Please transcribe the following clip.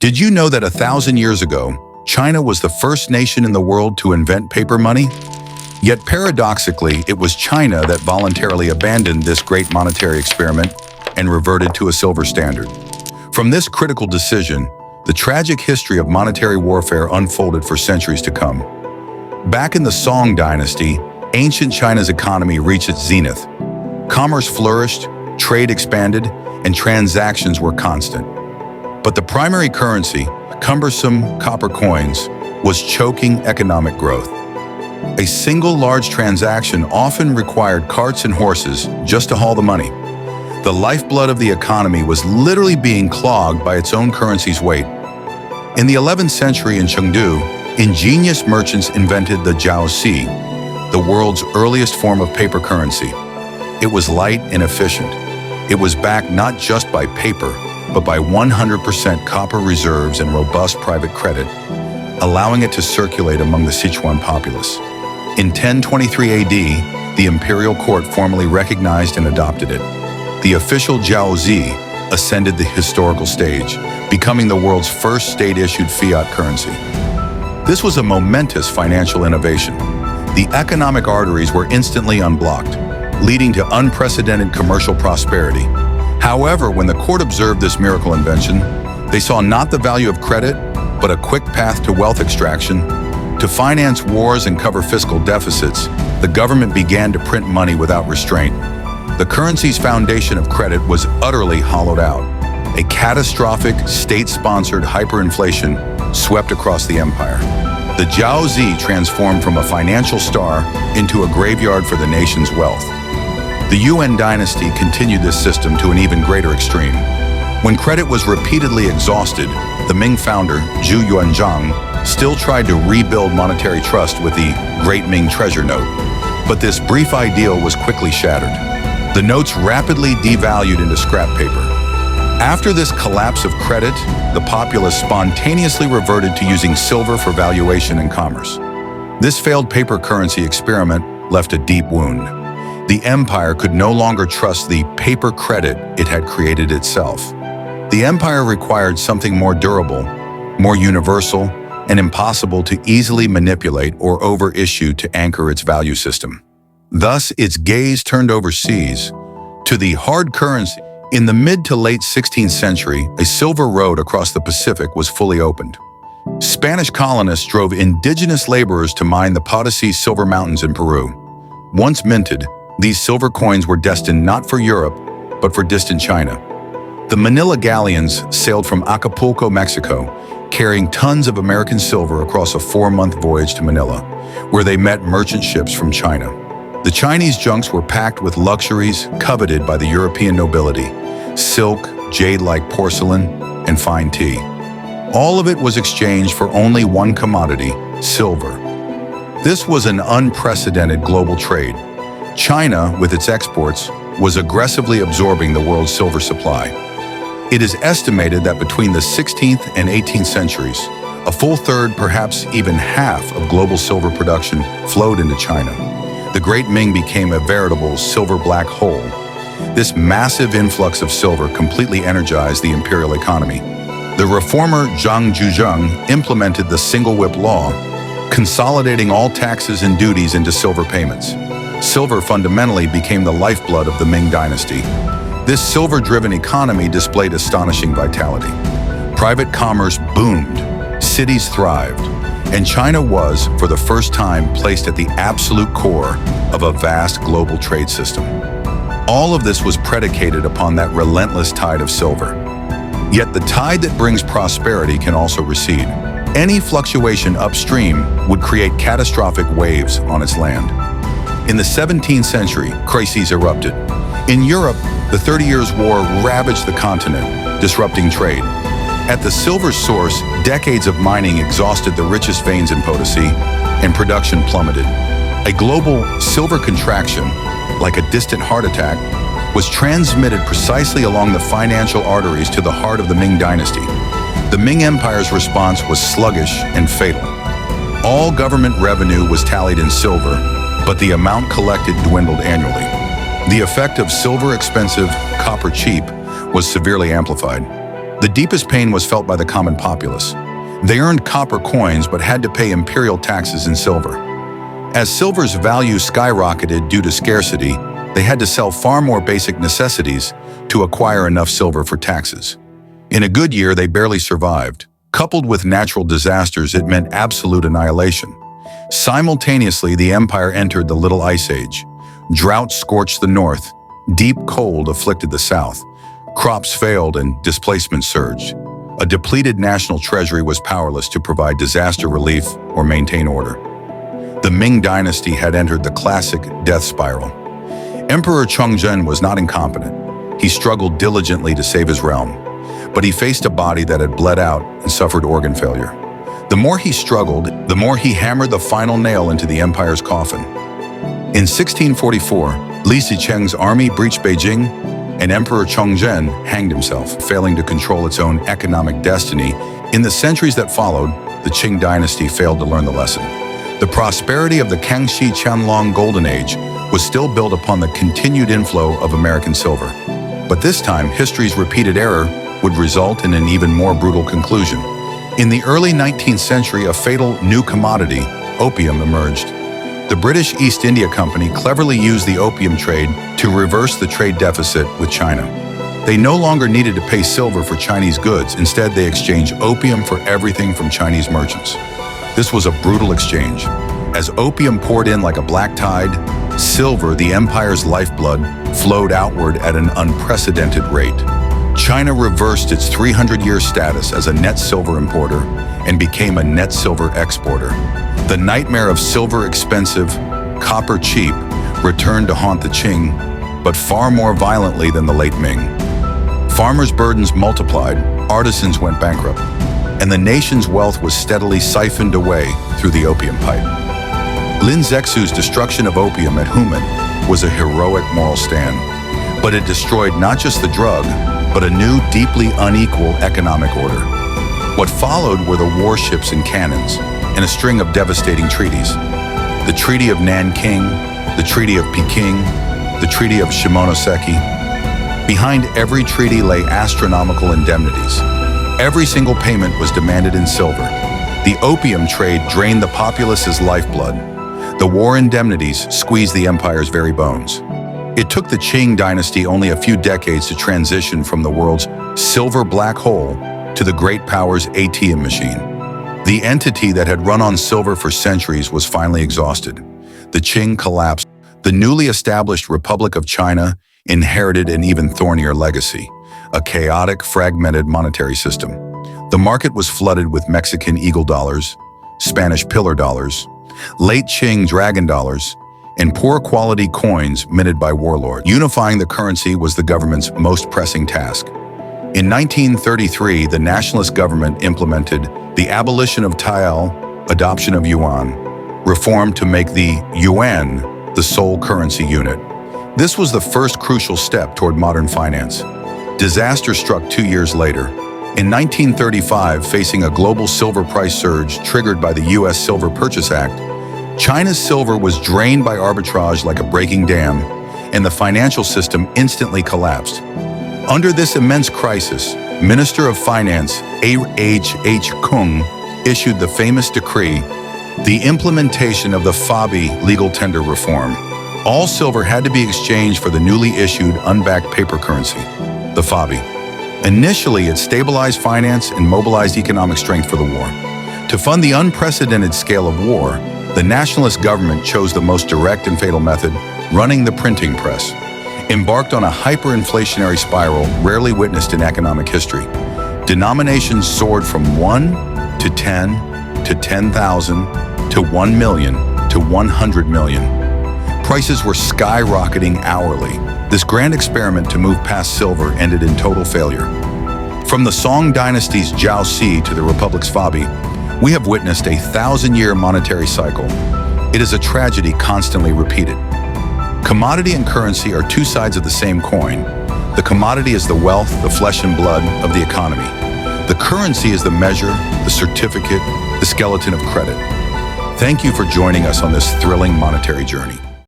Did you know that 1,000 years ago, China was the first nation in the world to invent paper money? Yet paradoxically, it was China that voluntarily abandoned this great monetary experiment and reverted to a silver standard. From this critical decision, the tragic history of monetary warfare unfolded for centuries to come. Back in the Ming Dynasty, ancient China's economy reached its zenith. Commerce flourished, trade expanded, and transactions were constant. But the primary currency, cumbersome copper coins, was choking economic growth. A single large transaction often required carts and horses just to haul the money. The lifeblood of the economy was literally being clogged by its own currency's weight. In the 11th century in Chengdu, ingenious merchants invented the Jiaozi, the world's earliest form of paper currency. It was light and efficient. It was backed not just by paper, but by 100% copper reserves and robust private credit, allowing it to circulate among the Sichuan populace. In 1023 AD, the imperial court formally recognized and adopted it. The official Jiaozi ascended the historical stage, becoming the world's first state-issued fiat currency. This was a momentous financial innovation. The economic arteries were instantly unblocked, leading to unprecedented commercial prosperity. However, when the court observed this miracle invention, they saw not the value of credit, but a quick path to wealth extraction. To finance wars and cover fiscal deficits, the government began to print money without restraint. The currency's foundation of credit was utterly hollowed out. A catastrophic, state-sponsored hyperinflation swept across the empire. The Jiaozi transformed from a financial star into a graveyard for the nation's wealth. The Yuan dynasty continued this system to an even greater extreme. When credit was repeatedly exhausted, the Ming founder, Zhu Yuanzhang, still tried to rebuild monetary trust with the Great Ming Treasure Note. But this brief ideal was quickly shattered. The notes rapidly devalued into scrap paper. After this collapse of credit, the populace spontaneously reverted to using silver for valuation and commerce. This failed paper currency experiment left a deep wound. The empire could no longer trust the paper credit it had created itself. The empire required something more durable, more universal, and impossible to easily manipulate or overissue to anchor its value system. Thus, its gaze turned overseas to the hard currency. In the mid to late 16th century, a silver road across the Pacific was fully opened. Spanish colonists drove indigenous laborers to mine the Potosí silver mountains in Peru. Once minted, these silver coins were destined not for Europe, but for distant China. The Manila galleons sailed from Acapulco, Mexico, carrying tons of American silver across a 4-month voyage to Manila, where they met merchant ships from China. The Chinese junks were packed with luxuries coveted by the European nobility: silk, jade-like porcelain, and fine tea. All of it was exchanged for only one commodity: silver. This was an unprecedented global trade. China, with its exports, was aggressively absorbing the world's silver supply. It is estimated that between the 16th and 18th centuries, a full third, perhaps even half, of global silver production flowed into China. The Great Ming became a veritable silver black hole. This massive influx of silver completely energized the imperial economy. The reformer Zhang Zhuzheng implemented the single whip law, consolidating all taxes and duties into silver payments. Silver fundamentally became the lifeblood of the Ming Dynasty. This silver-driven economy displayed astonishing vitality. Private commerce boomed, cities thrived, and China was, for the first time, placed at the absolute core of a vast global trade system. All of this was predicated upon that relentless tide of silver. Yet the tide that brings prosperity can also recede. Any fluctuation upstream would create catastrophic waves on its land. In the 17th century, crises erupted. In Europe, the 30 Years' War ravaged the continent, disrupting trade. At the silver source, decades of mining exhausted the richest veins in Potosí, and production plummeted. A global silver contraction, like a distant heart attack, was transmitted precisely along the financial arteries to the heart of the Ming Dynasty. The Ming Empire's response was sluggish and fatal. All government revenue was tallied in silver, but the amount collected dwindled annually. The effect of silver expensive, copper cheap was severely amplified. The deepest pain was felt by the common populace. They earned copper coins but had to pay imperial taxes in silver. As silver's value skyrocketed due to scarcity, they had to sell far more basic necessities to acquire enough silver for taxes. In a good year, they barely survived. Coupled with natural disasters, it meant absolute annihilation. Simultaneously, the empire entered the Little Ice Age. Drought scorched the north, deep cold afflicted the south. Crops failed and displacement surged. A depleted national treasury was powerless to provide disaster relief or maintain order. The Ming Dynasty had entered the classic death spiral. Emperor Chongzhen was not incompetent. He struggled diligently to save his realm, but he faced a body that had bled out and suffered organ failure. The more he struggled, the more he hammered the final nail into the empire's coffin. In 1644, Li Zicheng's army breached Beijing, and Emperor Chongzhen hanged himself, failing to control its own economic destiny. In the centuries that followed, the Qing dynasty failed to learn the lesson. The prosperity of the Kangxi Qianlong Golden Age was still built upon the continued inflow of American silver. But this time, history's repeated error would result in an even more brutal conclusion. In the early 19th century, a fatal new commodity, opium, emerged. The British East India Company cleverly used the opium trade to reverse the trade deficit with China. They no longer needed to pay silver for Chinese goods. Instead, they exchanged opium for everything from Chinese merchants. This was a brutal exchange. As opium poured in like a black tide, silver, the empire's lifeblood, flowed outward at an unprecedented rate. China reversed its 300-year status as a net silver importer and became a net silver exporter. The nightmare of silver expensive, copper cheap returned to haunt the Qing, but far more violently than the late Ming. Farmers' burdens multiplied, artisans went bankrupt, and the nation's wealth was steadily siphoned away through the opium pipe. Lin Zexu's destruction of opium at Human was a heroic moral stand, but it destroyed not just the drug, but a new, deeply unequal economic order. What followed were the warships and cannons, and a string of devastating treaties. The Treaty of Nanking, the Treaty of Peking, the Treaty of Shimonoseki. Behind every treaty lay astronomical indemnities. Every single payment was demanded in silver. The opium trade drained the populace's lifeblood. The war indemnities squeezed the empire's very bones. It took the Qing dynasty only a few decades to transition from the world's silver black hole to the great power's ATM machine. The entity that had run on silver for centuries was finally exhausted. The Qing collapsed. The newly established Republic of China inherited an even thornier legacy, a chaotic, fragmented monetary system. The market was flooded with Mexican eagle dollars, Spanish pillar dollars, late Qing dragon dollars, and poor quality coins minted by warlords. Unifying the currency was the government's most pressing task. In 1933, the nationalist government implemented the abolition of tael, adoption of yuan, reform to make the yuan the sole currency unit. This was the first crucial step toward modern finance. Disaster struck 2 years later. In 1935, facing a global silver price surge triggered by the U.S. Silver Purchase Act, China's silver was drained by arbitrage like a breaking dam, and the financial system instantly collapsed. Under this immense crisis, Minister of Finance A.H. Kung issued the famous decree, the implementation of the Fabi legal tender reform. All silver had to be exchanged for the newly issued unbacked paper currency, the Fabi. Initially, it stabilized finance and mobilized economic strength for the war. To fund the unprecedented scale of war, the nationalist government chose the most direct and fatal method, running the printing press. Embarked on a hyperinflationary spiral rarely witnessed in economic history. Denominations soared from 1 to 10 to 10,000 to 1 million to 100 million. Prices were skyrocketing hourly. This grand experiment to move past silver ended in total failure. From the Song Dynasty's Jiaozi to the Republic's Fabi, we have witnessed a 1,000-year monetary cycle. It is a tragedy constantly repeated. Commodity and currency are two sides of the same coin. The commodity is the wealth, the flesh and blood of the economy. The currency is the measure, the certificate, the skeleton of credit. Thank you for joining us on this thrilling monetary journey.